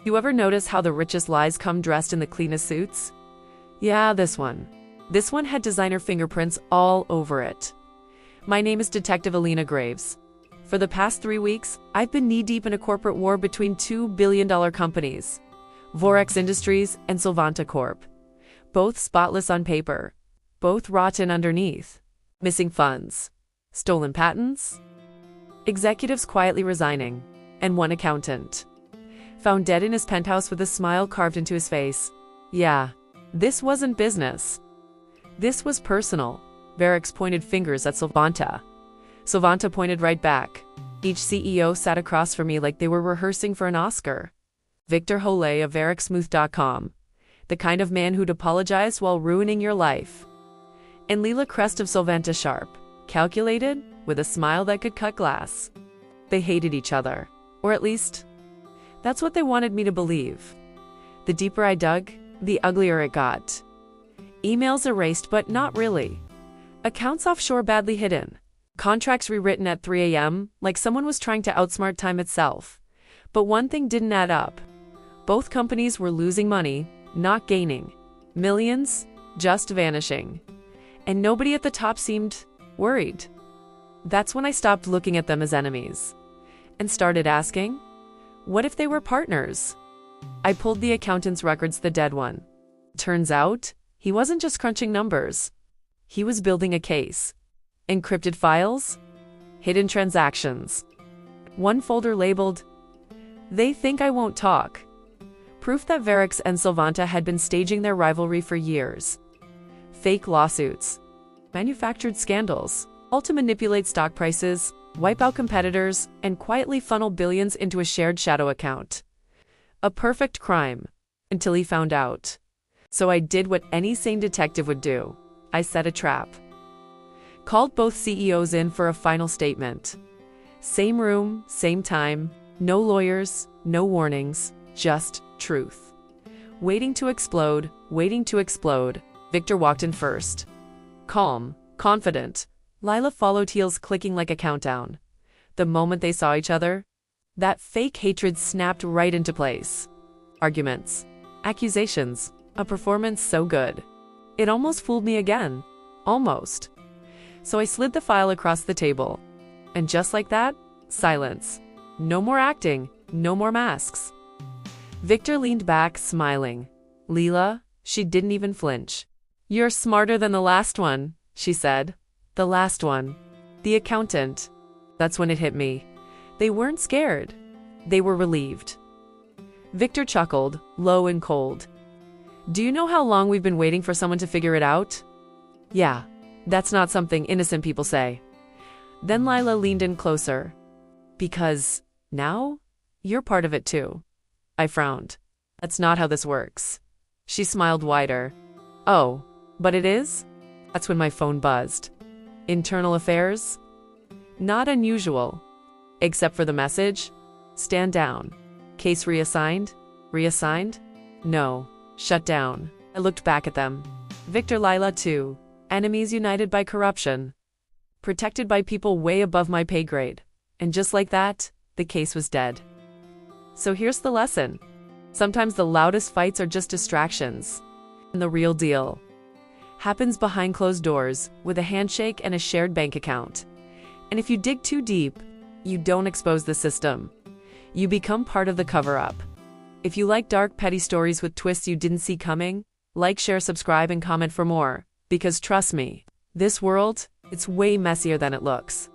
You ever notice how the richest lies come dressed in the cleanest suits? Yeah, this one. This one had designer fingerprints all over it. My name is Detective Alina Graves. For the past 3 weeks, I've been knee-deep in a corporate war between $2 billion companies, Vorex Industries and Solvanta Corp. Both spotless on paper, both rotten underneath. Missing funds, stolen patents, executives quietly resigning, and one accountant found dead in his penthouse with a smile carved into his face. Yeah, this wasn't business. This was personal. Vorex pointed fingers at Solvanta. Solvanta pointed right back. Each CEO sat across from me like they were rehearsing for an Oscar. Victor Holle of VorexSmooth.com, the kind of man who'd apologize while ruining your life. And Leela Crest of Solvanta Sharp, calculated, with a smile that could cut glass. They hated each other, or at least, that's what they wanted me to believe. The deeper I dug, the uglier it got. Emails erased, but not really. Accounts offshore badly hidden. Contracts rewritten at 3 a.m., like someone was trying to outsmart time itself. But one thing didn't add up. Both companies were losing money, not gaining. Millions, just vanishing. And nobody at the top seemed worried. That's when I stopped looking at them as enemies and started asking, what if they were partners? I pulled the accountant's records, the dead one. Turns out, he wasn't just crunching numbers. He was building a case. Encrypted files, hidden transactions. One folder labeled, "They think I won't talk." Proof that Vorex and Solvanta had been staging their rivalry for years. Fake lawsuits, manufactured scandals, all to manipulate stock prices, wipe out competitors, and quietly funnel billions into a shared shadow account. A perfect crime, until he found out. So I did what any sane detective would do. I set a trap. Called both CEOs in for a final statement. Same room, same time, no lawyers, no warnings, just truth. Waiting to explode, waiting to explode. Victor walked in first. Calm, confident. Lila followed, heels clicking like a countdown. The moment they saw each other, that fake hatred snapped right into place. Arguments, accusations, a performance so good. It almost fooled me again. Almost. So I slid the file across the table. And just like that, silence. No more acting, no more masks. Victor leaned back, smiling. Leela, she didn't even flinch. "You're smarter than the last one," she said. The last one. The accountant. That's when it hit me. They weren't scared. They were relieved. Victor chuckled, low and cold. "Do you know how long we've been waiting for someone to figure it out?" "Yeah, that's not something innocent people say." Then Lila leaned in closer. "Because now, you're part of it too." I frowned. "That's not how this works." She smiled wider. "Oh, but it is?" That's when my phone buzzed. Internal affairs? Not unusual. Except for the message. Stand down. Case reassigned? Reassigned? No. Shut down. I looked back at them. Victor, Lila too. Enemies united by corruption. Protected by people way above my pay grade. And just like that, the case was dead. So here's the lesson. Sometimes the loudest fights are just distractions. And the real deal happens behind closed doors, with a handshake and a shared bank account. And if you dig too deep, you don't expose the system. You become part of the cover-up. If you like dark, petty stories with twists you didn't see coming, like, share, subscribe, and comment for more. Because trust me, this world, it's way messier than it looks.